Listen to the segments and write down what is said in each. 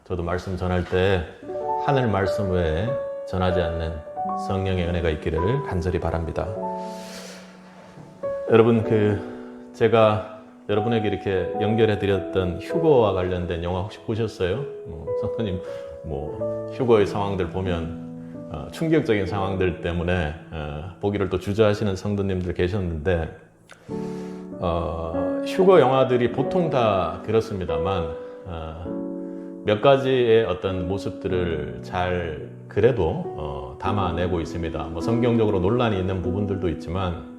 저도 말씀 전할 때 하늘 말씀 외에 전하지 않는 성령의 은혜가 있기를 간절히 바랍니다. 여러분, 제가 여러분에게 이렇게 연결해 드렸던 휴거와 관련된 영화 혹시 보셨어요? 성도님, 휴거의 상황들 보면 충격적인 상황들 때문에 보기를 또 주저하시는 성도님들 계셨는데, 휴거 영화들이 보통 다 그렇습니다만 몇 가지의 어떤 모습들을 잘 그래도 담아내고 있습니다. 성경적으로 논란이 있는 부분들도 있지만,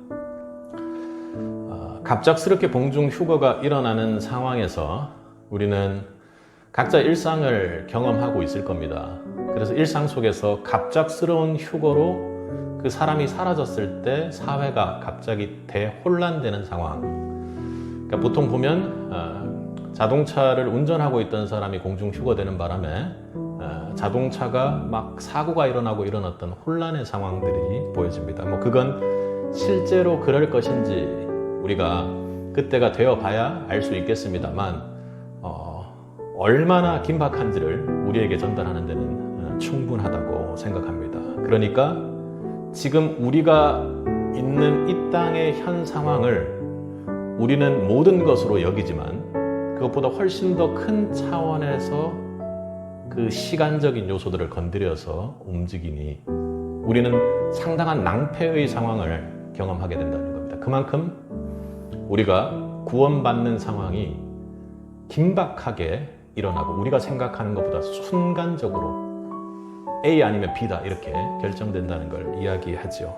갑작스럽게 봉중 휴거가 일어나는 상황에서 우리는 각자 일상을 경험하고 있을 겁니다. 그래서 일상 속에서 갑작스러운 휴거로 그 사람이 사라졌을 때 사회가 갑자기 대혼란되는 상황. 그러니까 보통 보면 자동차를 운전하고 있던 사람이 공중 휴거되는 바람에 자동차가 막 사고가 일어나고 이런 어떤 혼란의 상황들이 보여집니다. 그건 실제로 그럴 것인지 우리가 그때가 되어 봐야 알 수 있겠습니다만, 얼마나 긴박한지를 우리에게 전달하는 데는 충분하다고 생각합니다. 그러니까 지금 우리가 있는 이 땅의 현 상황을 우리는 모든 것으로 여기지만, 그것보다 훨씬 더 큰 차원에서 그 시간적인 요소들을 건드려서 움직이니 우리는 상당한 낭패의 상황을 경험하게 된다는 겁니다. 그만큼 우리가 구원받는 상황이 긴박하게 일어나고 우리가 생각하는 것보다 순간적으로 A 아니면 B다 이렇게 결정된다는 걸 이야기하죠.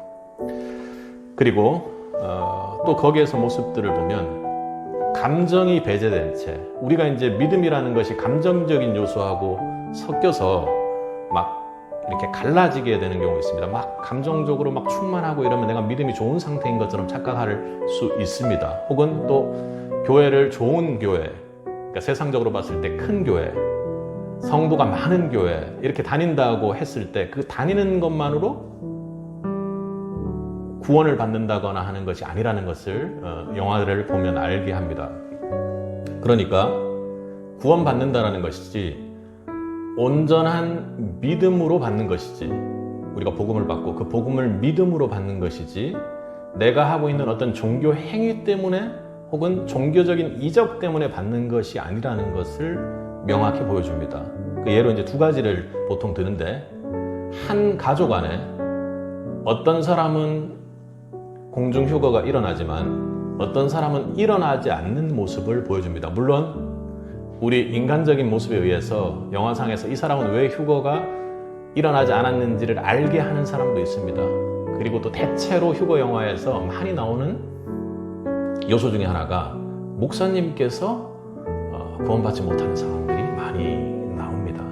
그리고 또 거기에서 모습들을 보면 감정이 배제된 채, 우리가 이제 믿음이라는 것이 감정적인 요소하고 섞여서 막 이렇게 갈라지게 되는 경우가 있습니다. 막 감정적으로 막 충만하고 이러면 내가 믿음이 좋은 상태인 것처럼 착각할 수 있습니다. 혹은 또 교회를 좋은 교회, 그러니까 세상적으로 봤을 때 큰 교회, 성도가 많은 교회 이렇게 다닌다고 했을 때 그 다니는 것만으로 구원을 받는다거나 하는 것이 아니라는 것을 영화를 보면 알게 합니다. 그러니까 구원받는다라는 것이지 온전한 믿음으로 받는 것이지, 우리가 복음을 받고 그 복음을 믿음으로 받는 것이지 내가 하고 있는 어떤 종교 행위 때문에 혹은 종교적인 이적 때문에 받는 것이 아니라는 것을 명확히 보여줍니다. 그 예로 이제 두 가지를 보통 드는데, 한 가족 안에 어떤 사람은 공중휴거가 일어나지만 어떤 사람은 일어나지 않는 모습을 보여줍니다. 물론 우리 인간적인 모습에 의해서 영화상에서 이 사람은 왜 휴거가 일어나지 않았는지를 알게 하는 사람도 있습니다. 그리고 또 대체로 휴거 영화에서 많이 나오는 요소 중에 하나가 목사님께서 구원받지 못하는 상황들이 많이 나옵니다.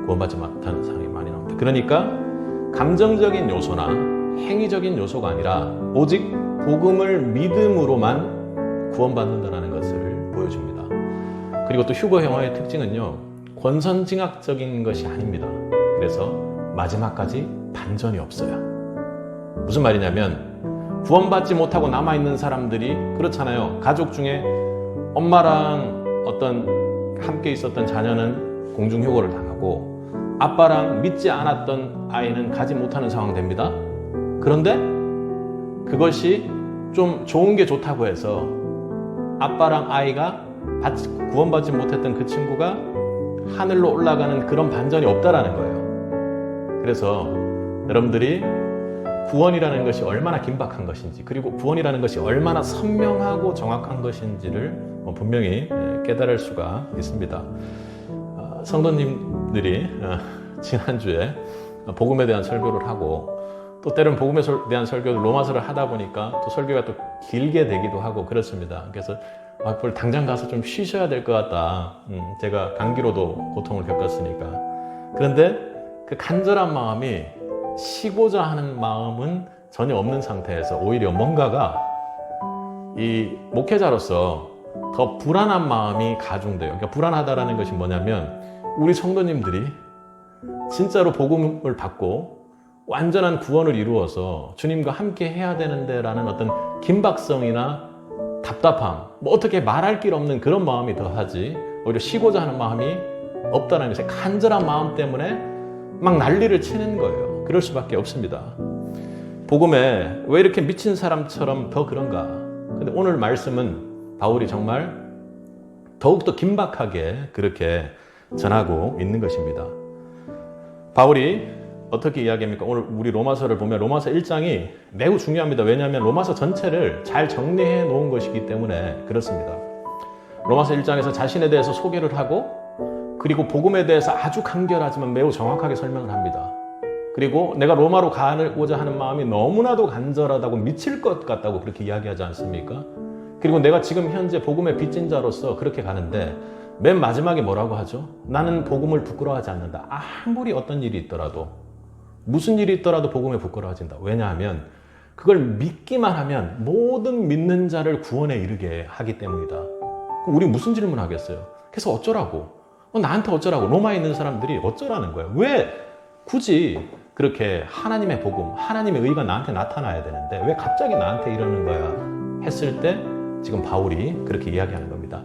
구원받지 못하는 상황이 많이 나옵니다. 그러니까 감정적인 요소나 행위적인 요소가 아니라 오직 복음을 믿음으로만 구원받는다는 것을 보여줍니다. 그리고 또 휴거 영화의 특징은요, 권선징악적인 것이 아닙니다. 그래서 마지막까지 반전이 없어요. 무슨 말이냐면, 구원받지 못하고 남아있는 사람들이 그렇잖아요. 가족 중에 엄마랑 어떤 함께 있었던 자녀는 공중휴거를 당하고 아빠랑 믿지 않았던 아이는 가지 못하는 상황 됩니다. 그런데 그것이 좀 좋은 게 좋다고 해서 아빠랑 아이가 구원받지 못했던 그 친구가 하늘로 올라가는 그런 반전이 없다라는 거예요. 그래서 여러분들이 구원이라는 것이 얼마나 긴박한 것인지, 그리고 구원이라는 것이 얼마나 선명하고 정확한 것인지를 분명히 깨달을 수가 있습니다. 성도님들이 지난주에 복음에 대한 설교를 하고, 또 때로는 복음에 대한 설교를 로마서를 하다 보니까 또 설교가 또 길게 되기도 하고 그렇습니다. 그래서 당장 가서 좀 쉬셔야 될 것 같다. 제가 감기로도 고통을 겪었으니까. 그런데 그 간절한 마음이 쉬고자 하는 마음은 전혀 없는 상태에서 오히려 뭔가가 이 목회자로서 더 불안한 마음이 가중돼요. 그러니까 불안하다라는 것이 뭐냐면, 우리 성도님들이 진짜로 복음을 받고 완전한 구원을 이루어서 주님과 함께 해야 되는데 라는 어떤 긴박성이나 답답함, 어떻게 말할 길 없는 그런 마음이 더하지, 오히려 쉬고자 하는 마음이 없다는 것에 간절한 마음 때문에 막 난리를 치는 거예요. 그럴 수밖에 없습니다. 복음에 왜 이렇게 미친 사람처럼 더 그런가? 근데 오늘 말씀은 바울이 정말 더욱더 긴박하게 그렇게 전하고 있는 것입니다. 바울이 어떻게 이야기합니까? 오늘 우리 로마서를 보면 로마서 1장이 매우 중요합니다. 왜냐하면 로마서 전체를 잘 정리해 놓은 것이기 때문에 그렇습니다. 로마서 1장에서 자신에 대해서 소개를 하고 그리고 복음에 대해서 아주 간결하지만 매우 정확하게 설명을 합니다. 그리고 내가 로마로 가고자 하는 마음이 너무나도 간절하다고 미칠 것 같다고 그렇게 이야기하지 않습니까? 그리고 내가 지금 현재 복음의 빚진 자로서 그렇게 가는데 맨 마지막에 뭐라고 하죠? 나는 복음을 부끄러워하지 않는다. 아무리 어떤 일이 있더라도 무슨 일이 있더라도 복음에 부끄러워진다. 왜냐하면 그걸 믿기만 하면 모든 믿는 자를 구원에 이르게 하기 때문이다. 그럼 우리 무슨 질문 하겠어요? 그래서 어쩌라고? 나한테 어쩌라고? 로마에 있는 사람들이 어쩌라는 거예요? 왜 굳이 그렇게 하나님의 복음, 하나님의 의가 나한테 나타나야 되는데 왜 갑자기 나한테 이러는 거야? 했을 때 지금 바울이 그렇게 이야기하는 겁니다.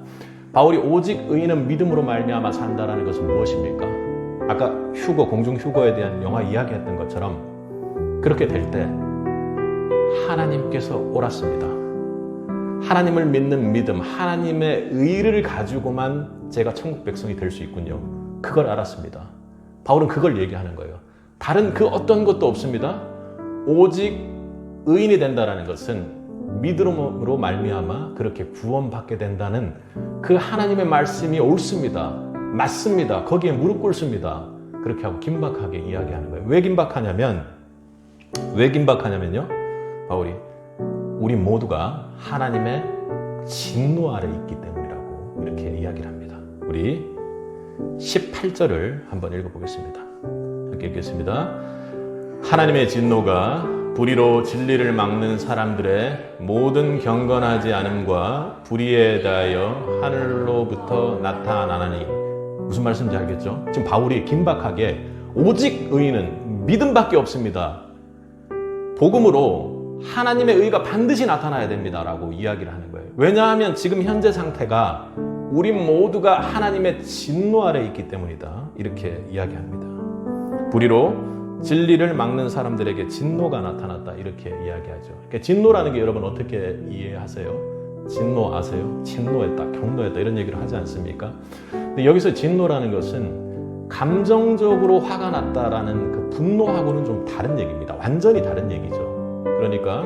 바울이 오직 의인은 믿음으로 말미암아 산다라는 것은 무엇입니까? 아까 휴거, 공중 휴거에 대한 영화 이야기했던 것처럼 그렇게 될 때 하나님께서 옳았습니다. 하나님을 믿는 믿음, 하나님의 의를 가지고만 제가 천국 백성이 될 수 있군요. 그걸 알았습니다. 바울은 그걸 얘기하는 거예요. 다른 그 어떤 것도 없습니다. 오직 의인이 된다는 것은 믿음으로 말미암아 그렇게 구원받게 된다는 그 하나님의 말씀이 옳습니다. 맞습니다. 거기에 무릎 꿇습니다. 그렇게 하고 긴박하게 이야기하는 거예요. 왜 긴박하냐면요. 바울이 우리 모두가 하나님의 진노 아래 있기 때문이라고 이렇게 이야기를 합니다. 우리 18절을 한번 읽어보겠습니다. 함께 읽겠습니다. 하나님의 진노가 불의로 진리를 막는 사람들의 모든 경건하지 않음과 불의에 대하여 하늘로부터 나타나나니. 무슨 말씀인지 알겠죠? 지금 바울이 긴박하게 오직 의인은 믿음밖에 없습니다. 복음으로 하나님의 의가 반드시 나타나야 됩니다 라고 이야기를 하는 거예요. 왜냐하면 지금 현재 상태가 우리 모두가 하나님의 진노 아래 있기 때문이다. 이렇게 이야기합니다. 불의로 진리를 막는 사람들에게 진노가 나타났다. 이렇게 이야기하죠. 그러니까 진노라는 게 여러분 어떻게 이해하세요? 진노 아세요? 진노했다, 경노했다 이런 얘기를 하지 않습니까? 근데 여기서 진노라는 것은 감정적으로 화가 났다라는 그 분노하고는 좀 다른 얘기입니다. 완전히 다른 얘기죠. 그러니까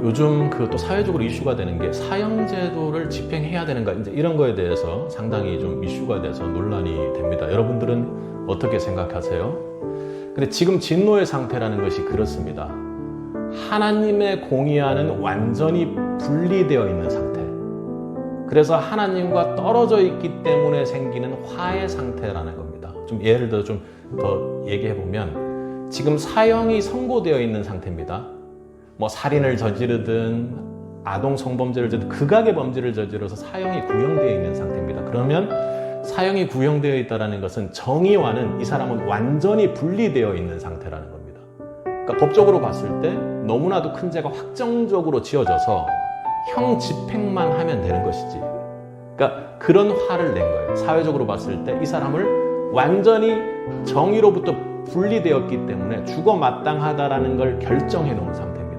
요즘 그 또 사회적으로 이슈가 되는 게 사형제도를 집행해야 되는가 이제 이런 거에 대해서 상당히 좀 이슈가 돼서 논란이 됩니다. 여러분들은 어떻게 생각하세요? 근데 지금 진노의 상태라는 것이 그렇습니다. 하나님의 공의와는 완전히 분리되어 있는 상태. 그래서 하나님과 떨어져 있기 때문에 생기는 화의 상태라는 겁니다. 좀 예를 들어 좀 더 얘기해 보면 지금 사형이 선고되어 있는 상태입니다. 뭐 살인을 저지르든 아동 성범죄를 저지르든 극악의 범죄를 저질러서 사형이 구형되어 있는 상태입니다. 그러면 사형이 구형되어 있다는 것은 정의와는 이 사람은 완전히 분리되어 있는 상태라는 겁니다. 그러니까 법적으로 봤을 때 너무나도 큰 죄가 확정적으로 지어져서 형 집행만 하면 되는 것이지. 그러니까 그런 화를 낸 거예요. 사회적으로 봤을 때 이 사람을 완전히 정의로부터 분리되었기 때문에 죽어 마땅하다라는 걸 결정해 놓은 상태입니다.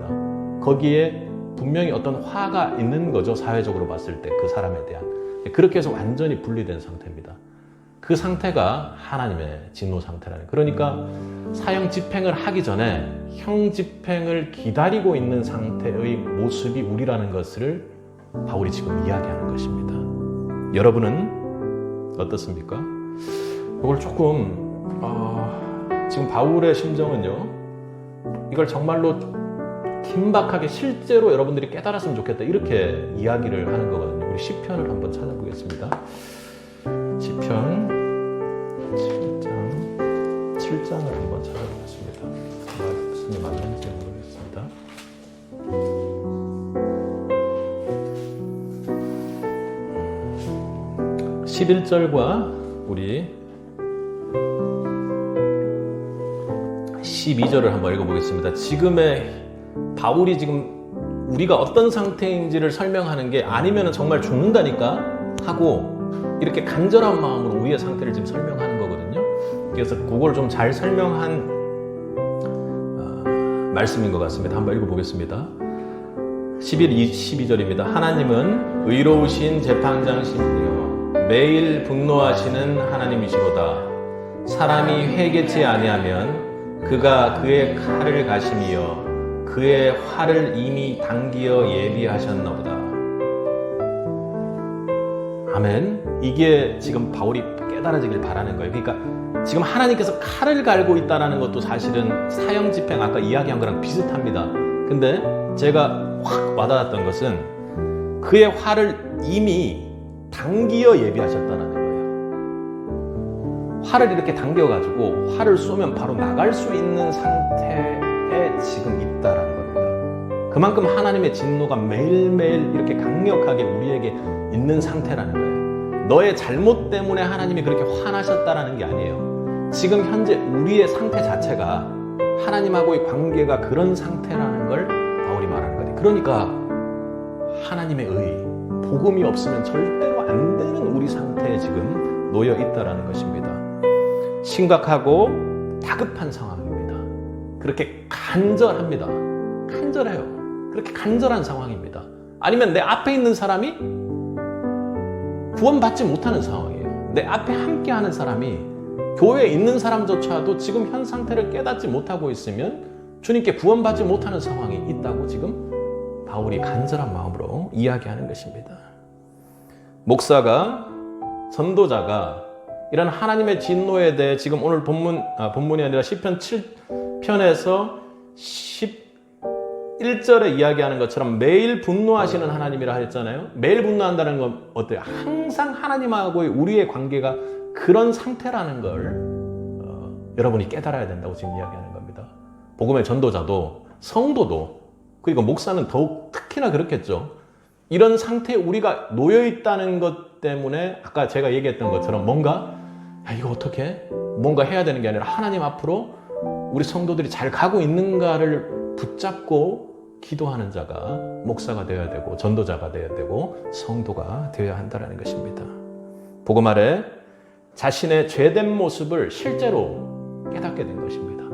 거기에 분명히 어떤 화가 있는 거죠. 사회적으로 봤을 때 그 사람에 대한. 그렇게 해서 완전히 분리된 상태입니다. 그 상태가 하나님의 진노 상태라는. 그러니까 사형 집행을 하기 전에 형 집행을 기다리고 있는 상태의 모습이 우리라는 것을 바울이 지금 이야기하는 것입니다. 여러분은 어떻습니까? 이걸 조금 지금 바울의 심정은요. 이걸 정말로 긴박하게 실제로 여러분들이 깨달았으면 좋겠다 이렇게 이야기를 하는 거거든요. 우리 시편을 한번 찾아보겠습니다. 시편 7장을 한번 찾아보겠습니다. 무슨 맞는지 모르겠습니다. 11절과 우리 12절을 한번 읽어보겠습니다. 지금의 바울이 지금 우리가 어떤 상태인지를 설명하는 게 아니면 정말 죽는다니까 하고 이렇게 간절한 마음으로 우리의 상태를 지금 설명하는 거거든요. 그래서 그걸 좀 잘 설명한 말씀인 것 같습니다. 한번 읽어보겠습니다. 12절입니다. 하나님은 의로우신 재판장이시며 매일 분노하시는 하나님이시로다. 사람이 회개치 아니하면 그가 그의 칼을 가심이여 그의 활을 이미 당기어 예비하셨나보다. 아멘. 이게 지금 바울이 깨달아지길 바라는 거예요. 그러니까 지금 하나님께서 칼을 갈고 있다는 것도 사실은 사형집행 아까 이야기한 거랑 비슷합니다. 근데 제가 확 와닿았던 것은 그의 활을 이미 당기어 예비하셨다는 거예요. 활을 이렇게 당겨가지고 활을 쏘면 바로 나갈 수 있는 상태에 지금 있다라는 겁니다. 그만큼 하나님의 진노가 매일매일 이렇게 강력하게 우리에게 있는 상태라는 거예요. 너의 잘못 때문에 하나님이 그렇게 화나셨다라는 게 아니에요. 지금 현재 우리의 상태 자체가 하나님하고의 관계가 그런 상태라는 걸 바울이 말하는 거예요. 그러니까 하나님의 의, 복음이 없으면 절대로 안 되는 우리 상태에 지금 놓여 있다라는 것입니다. 심각하고 다급한 상황입니다. 그렇게 간절합니다. 간절해요. 그렇게 간절한 상황입니다. 아니면 내 앞에 있는 사람이 구원받지 못하는 상황이에요. 내 앞에 함께하는 사람이 교회에 있는 사람조차도 지금 현 상태를 깨닫지 못하고 있으면 주님께 구원받지 못하는 상황이 있다고 지금 바울이 간절한 마음으로 이야기하는 것입니다. 목사가, 전도자가 이런 하나님의 진노에 대해 지금 오늘 본문이 아니라 시편 7편에서 11절에 이야기하는 것처럼 매일 분노하시는 하나님이라 했잖아요. 매일 분노한다는 건 어때요? 항상 하나님하고의 우리의 관계가 그런 상태라는 걸 여러분이 깨달아야 된다고 지금 이야기하는 겁니다. 복음의 전도자도 성도도 그리고 목사는 더욱 특히나 그렇겠죠. 이런 상태에 우리가 놓여 있다는 것 때문에 아까 제가 얘기했던 것처럼 뭔가 이거 어떻게 뭔가 해야 되는 게 아니라 하나님 앞으로 우리 성도들이 잘 가고 있는가를 붙잡고 기도하는 자가 목사가 되어야 되고 전도자가 되어야 되고 성도가 되어야 한다는 것입니다. 복음 아래 자신의 죄된 모습을 실제로 깨닫게 된 것입니다.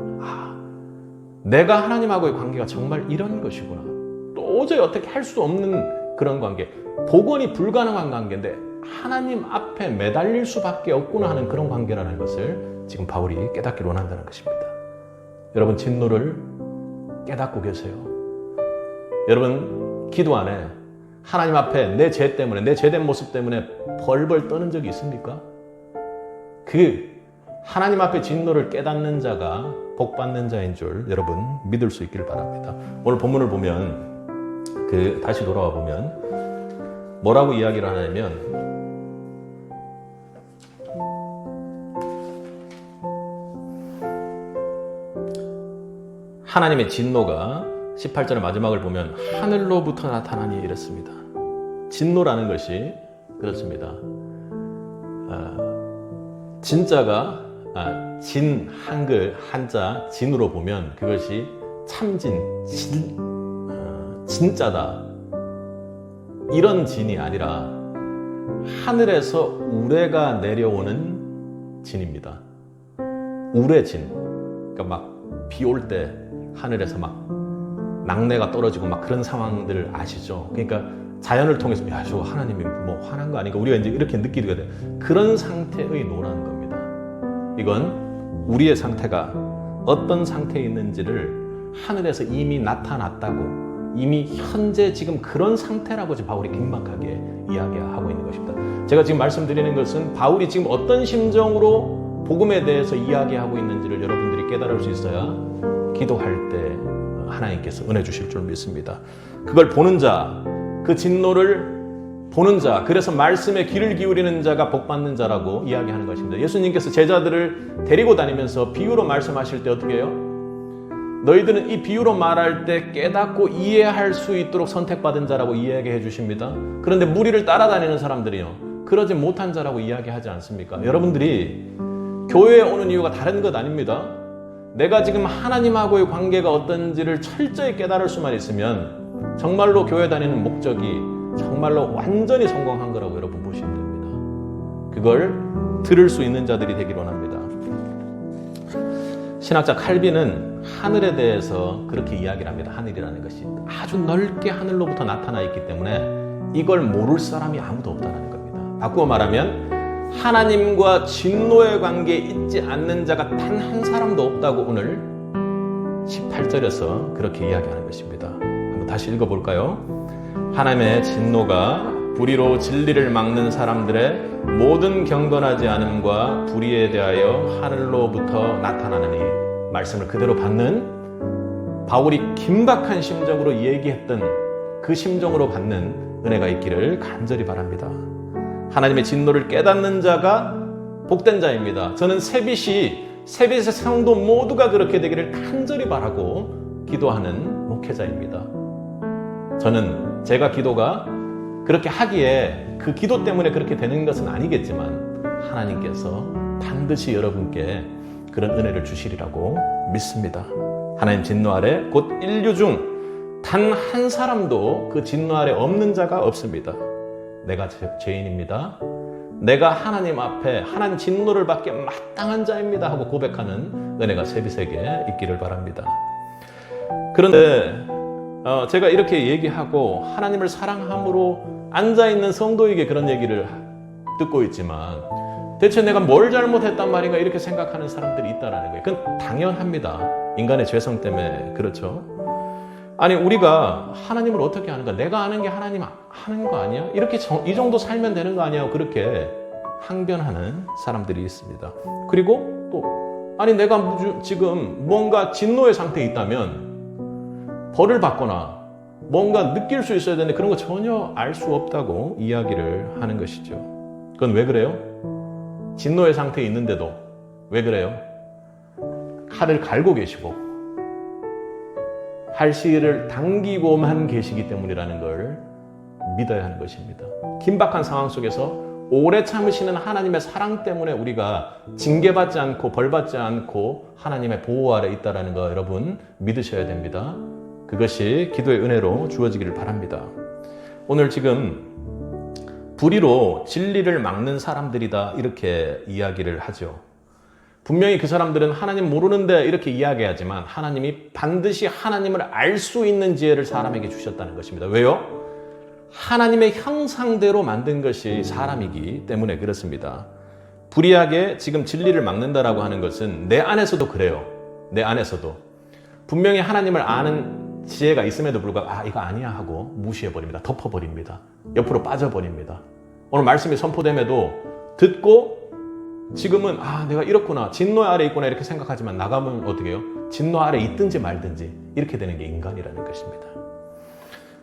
내가 하나님하고의 관계가 정말 이런 것이구나. 도저히 어떻게 할 수 없는 그런 관계, 복원이 불가능한 관계인데 하나님 앞에 매달릴 수밖에 없구나 하는 그런 관계라는 것을 지금 바울이 깨닫기를 원한다는 것입니다. 여러분 진노를 깨닫고 계세요? 여러분 기도 안에 하나님 앞에 내 죄 때문에 내 죄된 모습 때문에 벌벌 떠는 적이 있습니까? 그 하나님 앞에 진노를 깨닫는 자가 복받는 자인 줄 여러분 믿을 수 있기를 바랍니다. 오늘 본문을 보면 다시 돌아와 보면 뭐라고 이야기를 하냐면 하나님의 진노가 18절의 마지막을 보면 하늘로부터 나타나니 이랬습니다. 진노라는 것이 그렇습니다. 진짜가 진 한글 한자 진으로 보면 그것이 참진 진짜다 이런 진이 아니라 하늘에서 우레가 내려오는 진입니다. 우레진. 그러니까 막 비 올 때 하늘에서 막 낙뢰가 떨어지고 막 그런 상황들 아시죠? 그러니까 자연을 통해서 저 하나님이 뭐 화난 거 아닌가 우리가 이제 이렇게 느끼게 돼. 그런 상태의 노라는 겁니다. 이건 우리의 상태가 어떤 상태에 있는지를 하늘에서 이미 나타났다고 이미 현재 지금 그런 상태라고 지금 바울이 긴박하게 이야기하고 있는 것입니다. 제가 지금 말씀드리는 것은 바울이 지금 어떤 심정으로 복음에 대해서 이야기하고 있는지를 여러분들이 깨달을 수 있어야 기도할 때 하나님께서 은혜 주실 줄 믿습니다. 그걸 보는 자, 그 진노를 보는 자, 그래서 말씀에 귀를 기울이는 자가 복받는 자라고 이야기하는 것입니다. 예수님께서 제자들을 데리고 다니면서 비유로 말씀하실 때 어떻게 해요? 너희들은 이 비유로 말할 때 깨닫고 이해할 수 있도록 선택받은 자라고 이야기해 주십니다. 그런데 무리를 따라다니는 사람들이요, 그러지 못한 자라고 이야기하지 않습니까? 여러분들이 교회에 오는 이유가 다른 것 아닙니다. 내가 지금 하나님하고의 관계가 어떤지를 철저히 깨달을 수만 있으면 정말로 교회 다니는 목적이 정말로 완전히 성공한 거라고 여러분 보시면 됩니다. 그걸 들을 수 있는 자들이 되기를 원합니다. 신학자 칼빈은 하늘에 대해서 그렇게 이야기를 합니다. 하늘이라는 것이 아주 넓게 하늘로부터 나타나 있기 때문에 이걸 모를 사람이 아무도 없다는 겁니다. 바꾸어 말하면 하나님과 진노의 관계에 있지 않는 자가 단 한 사람도 없다고 오늘 18절에서 그렇게 이야기하는 것입니다. 한번 다시 읽어볼까요? 하나님의 진노가 불의로 진리를 막는 사람들의 모든 경건하지 않음과 불의에 대하여 하늘로부터 나타나는 이 말씀을 그대로 받는 바울이 긴박한 심정으로 얘기했던 그 심정으로 받는 은혜가 있기를 간절히 바랍니다. 하나님의 진노를 깨닫는 자가 복된 자입니다. 저는 세빛의 성도 모두가 그렇게 되기를 간절히 바라고 기도하는 목회자입니다. 저는 제가 기도가 그렇게 하기에 그 기도 때문에 그렇게 되는 것은 아니겠지만 하나님께서 반드시 여러분께 그런 은혜를 주시리라고 믿습니다. 하나님 진노 아래 곧 인류 중 단 한 사람도 그 진노 아래 없는 자가 없습니다. 내가 죄인입니다. 내가 하나님 앞에 하나님 진노를 받기에 마땅한 자입니다 하고 고백하는 은혜가 세빛에게 있기를 바랍니다. 그런데 제가 이렇게 얘기하고 하나님을 사랑함으로 앉아있는 성도에게 그런 얘기를 듣고 있지만 대체 내가 뭘 잘못했단 말인가 이렇게 생각하는 사람들이 있다는 거예요. 그건 당연합니다. 인간의 죄성 때문에 그렇죠. 아니 우리가 하나님을 어떻게 하는가? 내가 아는 게 하나님 하는 거 아니야? 이렇게 이 정도 살면 되는 거 아니야? 그렇게 항변하는 사람들이 있습니다. 그리고 또 아니 내가 지금 뭔가 진노의 상태에 있다면 벌을 받거나 뭔가 느낄 수 있어야 되는데 그런 거 전혀 알 수 없다고 이야기를 하는 것이죠. 그건 왜 그래요? 진노의 상태에 있는데도 왜 그래요? 칼을 갈고 계시고 할시를 당기고만 계시기 때문이라는 걸 믿어야 하는 것입니다. 긴박한 상황 속에서 오래 참으시는 하나님의 사랑 때문에 우리가 징계받지 않고 벌받지 않고 하나님의 보호 아래 있다는 거 여러분 믿으셔야 됩니다. 그것이 기도의 은혜로 주어지기를 바랍니다. 오늘 지금 불의로 진리를 막는 사람들이다 이렇게 이야기를 하죠. 분명히 그 사람들은 하나님 모르는데 이렇게 이야기하지만 하나님이 반드시 하나님을 알 수 있는 지혜를 사람에게 주셨다는 것입니다. 왜요? 하나님의 형상대로 만든 것이 사람이기 때문에 그렇습니다. 불의하게 지금 진리를 막는다라고 하는 것은 내 안에서도 그래요. 내 안에서도 분명히 하나님을 아는 지혜가 있음에도 불구하고 이거 아니야 하고 무시해버립니다. 덮어버립니다. 옆으로 빠져버립니다. 오늘 말씀이 선포됨에도 듣고 지금은 내가 이렇구나 진노 아래 있구나 이렇게 생각하지만 나가면 어떻게 해요? 진노 아래 있든지 말든지 이렇게 되는 게 인간이라는 것입니다.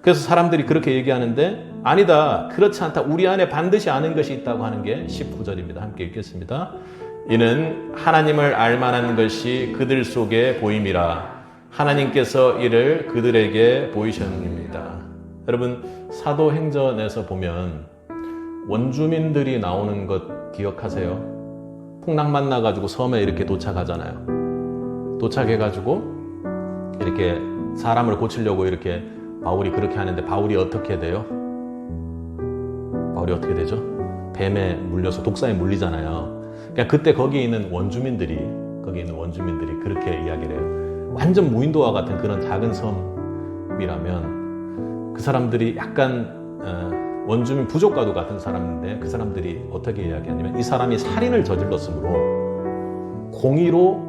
그래서 사람들이 그렇게 얘기하는데 아니다 그렇지 않다 우리 안에 반드시 아는 것이 있다고 하는 게 19절입니다. 함께 읽겠습니다. 이는 하나님을 알만한 것이 그들 속에 보임이라 하나님께서 이를 그들에게 보이셨습니다. 여러분 사도행전에서 보면 원주민들이 나오는 것 기억하세요? 풍랑 만나가지고 섬에 이렇게 도착하잖아요. 도착해가지고 이렇게 사람을 고치려고 이렇게 바울이 그렇게 하는데 바울이 어떻게 돼요? 바울이 어떻게 되죠? 뱀에 물려서 독사에 물리잖아요. 그러니까 그때 거기에 있는 원주민들이 그렇게 이야기를 해요. 완전 무인도와 같은 그런 작은 섬이라면 그 사람들이 약간 원주민 부족과도 같은 사람인데 그 사람들이 어떻게 이야기하냐면 이 사람이 살인을 저질렀으므로 공의로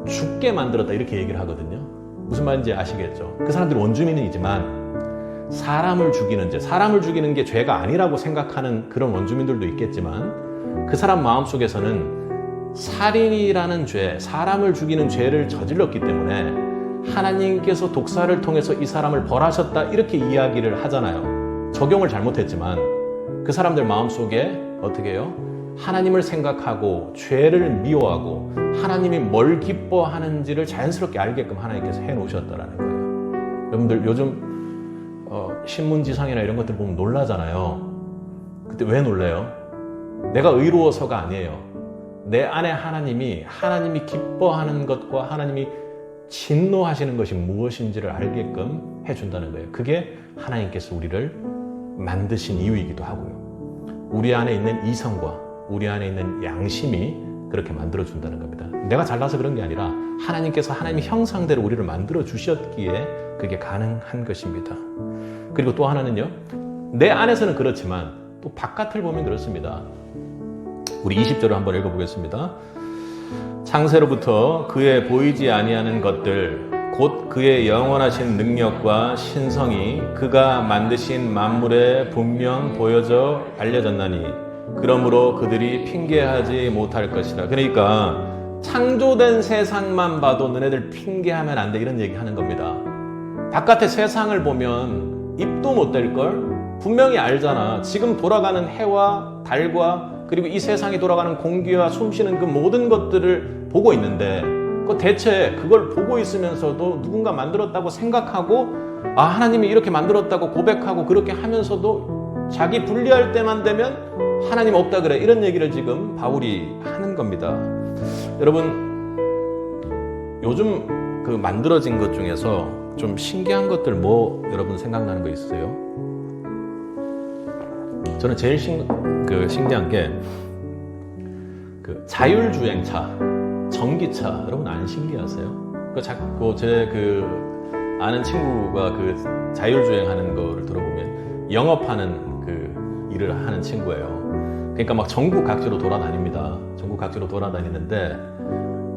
죽게 만들었다 이렇게 얘기를 하거든요. 무슨 말인지 아시겠죠? 그 사람들이 원주민이지만 사람을 죽이는 게 죄가 아니라고 생각하는 그런 원주민들도 있겠지만 그 사람 마음속에서는 살인이라는 죄, 사람을 죽이는 죄를 저질렀기 때문에 하나님께서 독사를 통해서 이 사람을 벌하셨다 이렇게 이야기를 하잖아요. 적용을 잘못했지만 그 사람들 마음속에 어떻게 해요? 하나님을 생각하고 죄를 미워하고 하나님이 뭘 기뻐하는지를 자연스럽게 알게끔 하나님께서 해놓으셨다는 거예요. 여러분들 요즘 신문지상이나 이런 것들 보면 놀라잖아요. 그때 왜 놀래요? 내가 의로워서가 아니에요. 내 안에 하나님이 기뻐하는 것과 하나님이 진노하시는 것이 무엇인지를 알게끔 해준다는 거예요. 그게 하나님께서 우리를 만드신 이유이기도 하고요. 우리 안에 있는 이성과 우리 안에 있는 양심이 그렇게 만들어준다는 겁니다. 내가 잘나서 그런 게 아니라 하나님께서 하나님의 형상대로 우리를 만들어 주셨기에 그게 가능한 것입니다. 그리고 또 하나는요, 내 안에서는 그렇지만 또 바깥을 보면 그렇습니다. 우리 20절을 한번 읽어보겠습니다. 창세로부터 그의 보이지 아니하는 것들 곧 그의 영원하신 능력과 신성이 그가 만드신 만물에 분명 보여져 알려졌나니 그러므로 그들이 핑계하지 못할 것이라. 그러니까 창조된 세상만 봐도 너네들 핑계하면 안 돼, 이런 얘기 하는 겁니다. 바깥의 세상을 보면 입도 못 댈걸? 분명히 알잖아. 지금 돌아가는 해와 달과 그리고 이 세상이 돌아가는 공기와 숨쉬는 그 모든 것들을 보고 있는데 대체 그걸 보고 있으면서도 누군가 만들었다고 생각하고 하나님이 이렇게 만들었다고 고백하고 그렇게 하면서도 자기 분리할 때만 되면 하나님 없다 그래, 이런 얘기를 지금 바울이 하는 겁니다. 여러분, 요즘 그 만들어진 것 중에서 좀 신기한 것들 여러분 생각나는 거 있으세요? 저는 제일 신기한 게 그 자율주행차, 전기차, 여러분 안 신기하세요? 제 아는 친구가 그 자율주행하는 거를 들어보면 영업하는 그 일을 하는 친구예요. 그러니까 막 전국 각지로 돌아다닙니다. 전국 각지로 돌아다니는데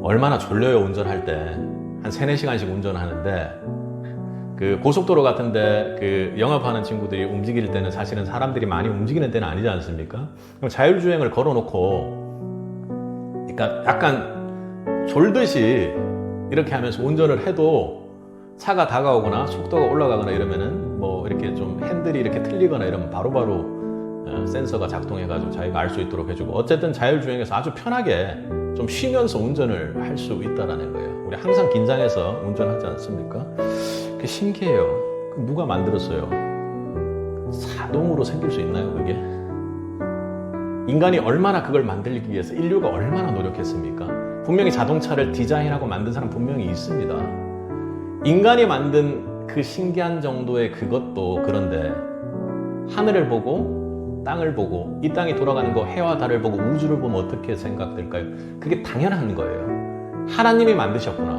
얼마나 졸려요, 운전할 때. 한 3-4시간씩 운전하는데 그 고속도로 같은데 그 영업하는 친구들이 움직일 때는 사실은 사람들이 많이 움직이는 때는 아니지 않습니까? 그럼 자율주행을 걸어놓고 그러니까 약간 졸듯이 이렇게 하면서 운전을 해도 차가 다가오거나 속도가 올라가거나 이러면은 뭐 이렇게 좀 핸들이 이렇게 틀리거나 이러면 바로바로 센서가 작동해가지고 자기가 알 수 있도록 해주고, 어쨌든 자율주행에서 아주 편하게 좀 쉬면서 운전을 할 수 있다라는 거예요. 우리 항상 긴장해서 운전하지 않습니까? 그게 신기해요. 누가 만들었어요? 자동으로 생길 수 있나요, 그게? 인간이 얼마나 그걸 만들기 위해서 인류가 얼마나 노력했습니까? 분명히 자동차를 디자인하고 만든 사람 분명히 있습니다. 인간이 만든 그 신기한 정도의 그것도 그런데 하늘을 보고 땅을 보고 이 땅이 돌아가는 거, 해와 달을 보고 우주를 보면 어떻게 생각될까요? 그게 당연한 거예요. 하나님이 만드셨구나.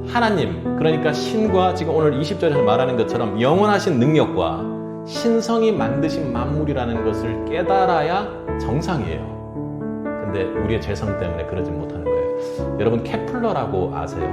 하나님, 그러니까 신과 지금 오늘 20절에서 말하는 것처럼 영원하신 능력과 신성이 만드신 만물이라는 것을 깨달아야 정상이에요. 근데 우리의 죄성 때문에 그러지 못하는 거예요. 여러분, 케플러라고 아세요?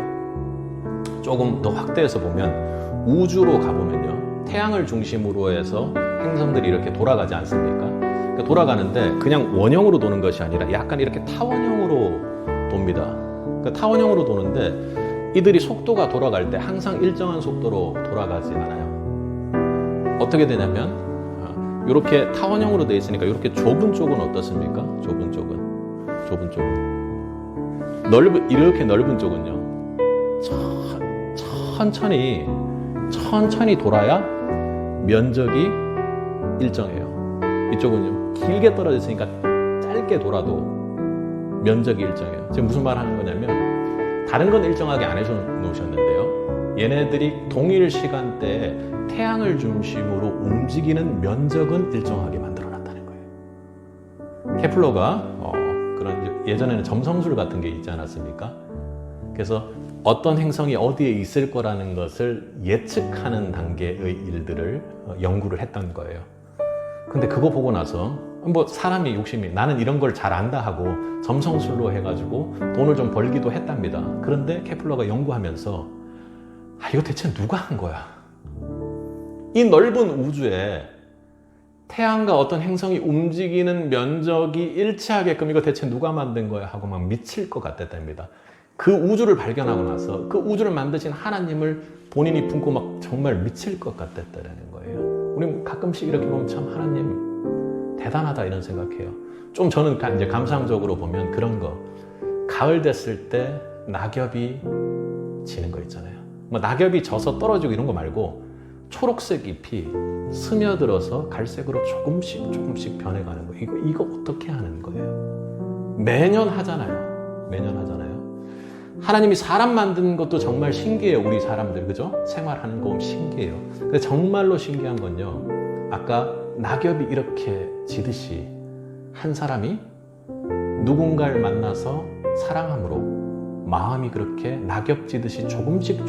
조금 더 확대해서 보면 우주로 가보면요, 태양을 중심으로 해서 행성들이 이렇게 돌아가지 않습니까? 그러니까 돌아가는데 그냥 원형으로 도는 것이 아니라 약간 이렇게 타원형으로 돕니다. 그러니까 타원형으로 도는데 이들이 속도가 돌아갈 때 항상 일정한 속도로 돌아가지 않아요. 어떻게 되냐면 이렇게 타원형으로 되어 있으니까 이렇게 좁은 쪽은 어떻습니까? 좁은 쪽은 이렇게 넓은 쪽은요, 천천히 돌아야 면적이 일정해요. 이쪽은요, 길게 떨어져 있으니까 짧게 돌아도 면적이 일정해요. 지금 무슨 말 하는 거냐면, 다른 건 일정하게 안 해놓으셨는데요, 얘네들이 동일 시간대에 태양을 중심으로 움직이는 면적은 일정하게 만들어놨다는 거예요. 케플러가 그런 예전에는 점성술 같은 게 있지 않았습니까? 그래서 어떤 행성이 어디에 있을 거라는 것을 예측하는 단계의 일들을 연구를 했던 거예요. 근데 그거 보고 나서 뭐 사람이 욕심이, 나는 이런 걸 잘 안다 하고 점성술로 해가지고 돈을 좀 벌기도 했답니다. 그런데 케플러가 연구하면서 이거 대체 누가 한 거야? 이 넓은 우주에 태양과 어떤 행성이 움직이는 면적이 일치하게끔 이거 대체 누가 만든 거야 하고 막 미칠 것 같았답니다. 그 우주를 발견하고 나서 그 우주를 만드신 하나님을 본인이 품고 막 정말 미칠 것 같았다는 거예요. 우리 가끔씩 이렇게 보면 참 하나님 대단하다 이런 생각해요. 좀 저는 이제 감상적으로 보면 그런 거, 가을 됐을 때 낙엽이 지는 거 있잖아요. 뭐 낙엽이 져서 떨어지고 이런 거 말고 초록색 잎이 스며들어서 갈색으로 조금씩 변해가는 거. 이거 어떻게 하는 거예요? 매년 하잖아요. 하나님이 사람 만든 것도 정말 신기해요. 우리 사람들, 그죠? 생활하는 거 신기해요. 근데 정말로 신기한 건요, 아까 낙엽이 이렇게 지듯이 한 사람이 누군가를 만나서 사랑함으로 마음이 그렇게 낙엽 지듯이 조금씩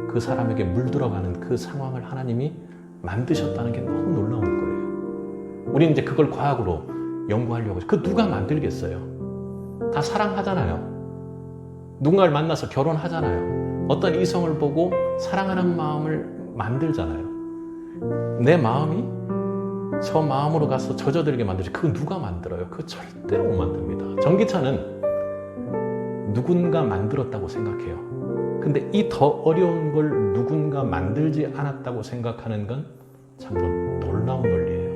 그 사람에게 물들어가는 그 상황을 하나님이 만드셨다는 게 너무 놀라운 거예요. 우리는 이제 그걸 과학으로 연구하려고 하죠. 그 누가 만들겠어요? 다 사랑하잖아요. 누군가를 만나서 결혼하잖아요. 어떤 이성을 보고 사랑하는 마음을 만들잖아요. 내 마음이 저 마음으로 가서 젖어들게 만들지. 그거 누가 만들어요? 그거 절대로 못 만듭니다. 전기차는 누군가 만들었다고 생각해요. 근데 이 더 어려운 걸 누군가 만들지 않았다고 생각하는 건 참으로 놀라운 논리예요.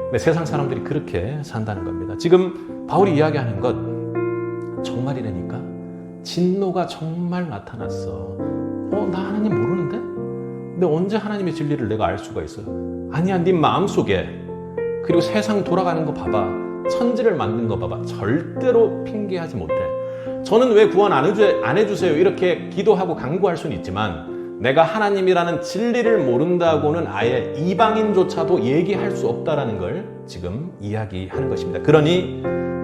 근데 세상 사람들이 그렇게 산다는 겁니다. 지금 바울이 이야기하는 것 정말이라니까. 진노가 정말 나타났어. 나 하나님 모르는데? 근데 언제 하나님의 진리를 내가 알 수가 있어? 아니야, 네 마음속에. 그리고 세상 돌아가는 거 봐봐. 천지를 만든 거 봐봐. 절대로 핑계하지 못해. 저는 왜 구원 안 해주세요? 이렇게 기도하고 간구할 수는 있지만 내가 하나님이라는 진리를 모른다고는 아예 이방인조차도 얘기할 수 없다는 걸 지금 이야기하는 것입니다. 그러니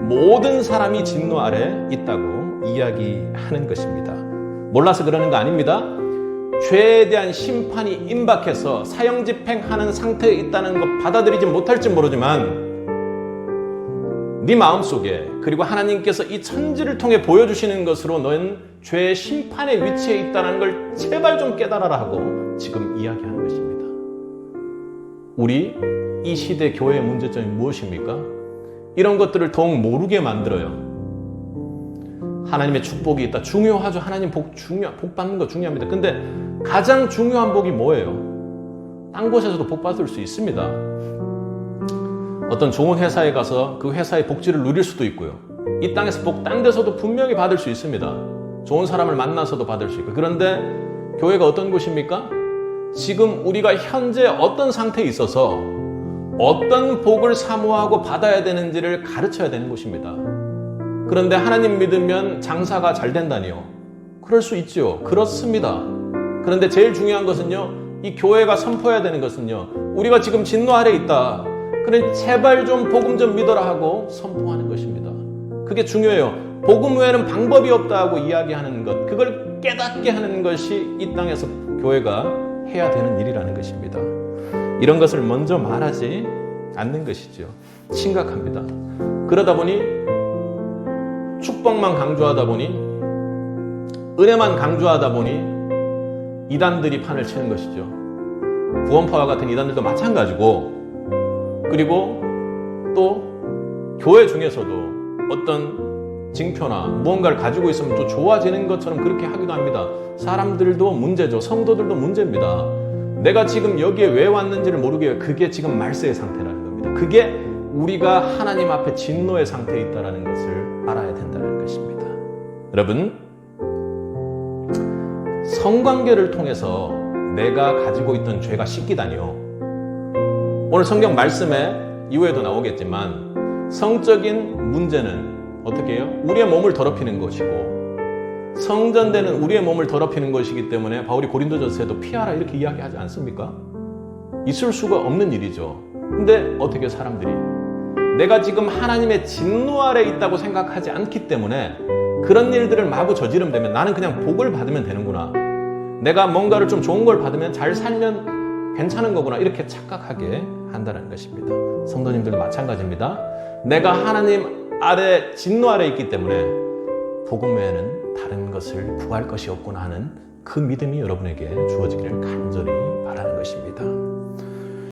모든 사람이 진노 아래 있다고 이야기하는 것입니다. 몰라서 그러는 거 아닙니다. 죄에 대한 심판이 임박해서 사형 집행하는 상태에 있다는 것 받아들이지 못할지 모르지만 네 마음속에 그리고 하나님께서 이 천지를 통해 보여주시는 것으로 너는 죄의 심판의 위치에 있다는 걸 제발 좀 깨달아라 하고 지금 이야기하는 것입니다. 우리 이 시대 교회의 문제점이 무엇입니까? 이런 것들을 더욱 모르게 만들어요. 하나님의 축복이 있다. 중요하죠. 하나님 복 받는 거 중요합니다. 근데 가장 중요한 복이 뭐예요? 딴 곳에서도 복 받을 수 있습니다. 어떤 좋은 회사에 가서 그 회사의 복지를 누릴 수도 있고요. 이 땅에서 복 딴 데서도 분명히 받을 수 있습니다. 좋은 사람을 만나서도 받을 수 있고. 그런데 교회가 어떤 곳입니까? 지금 우리가 현재 어떤 상태에 있어서 어떤 복을 사모하고 받아야 되는지를 가르쳐야 되는 곳입니다. 그런데 하나님 믿으면 장사가 잘 된다니요. 그럴 수 있죠. 그렇습니다. 그런데 제일 중요한 것은요, 이 교회가 선포해야 되는 것은요, 우리가 지금 진노 아래 있다. 그래 제발 좀 복음 좀 믿어라 하고 선포하는 것입니다. 그게 중요해요. 복음 외에는 방법이 없다고 이야기하는 것, 그걸 깨닫게 하는 것이 이 땅에서 교회가 해야 되는 일이라는 것입니다. 이런 것을 먼저 말하지 않는 것이죠. 심각합니다. 그러다 보니 축복만 강조하다 보니 은혜만 강조하다 보니 이단들이 판을 치는 것이죠. 구원파와 같은 이단들도 마찬가지고, 그리고 또 교회 중에서도 어떤 징표나 무언가를 가지고 있으면 또 좋아지는 것처럼 그렇게 하기도 합니다. 사람들도 문제죠. 성도들도 문제입니다. 내가 지금 여기에 왜 왔는지를 모르게 해요. 그게 지금 말세의 상태라는 겁니다. 그게 우리가 하나님 앞에 진노의 상태에 있다는 것을 알아야 된다는 것입니다. 여러분, 성관계를 통해서 내가 가지고 있던 죄가 씻기다니요. 오늘 성경 말씀에 이후에도 나오겠지만 성적인 문제는 어떻게 해요? 우리의 몸을 더럽히는 것이고 성전되는 우리의 몸을 더럽히는 것이기 때문에 바울이 고린도전서에도 피하라 이렇게 이야기하지 않습니까? 있을 수가 없는 일이죠. 근데 어떻게 사람들이 내가 지금 하나님의 진노 아래 있다고 생각하지 않기 때문에 그런 일들을 마구 저지르면 되면 나는 그냥 복을 받으면 되는구나. 내가 뭔가를 좀 좋은 걸 받으면 잘 살면 괜찮은 거구나. 이렇게 착각하게 한다는 것입니다. 성도님들도 마찬가지입니다. 내가 하나님 아래 진노 아래 있기 때문에 복음 외에는 다른 것을 구할 것이 없구나 하는 그 믿음이 여러분에게 주어지기를 간절히 바라는 것입니다.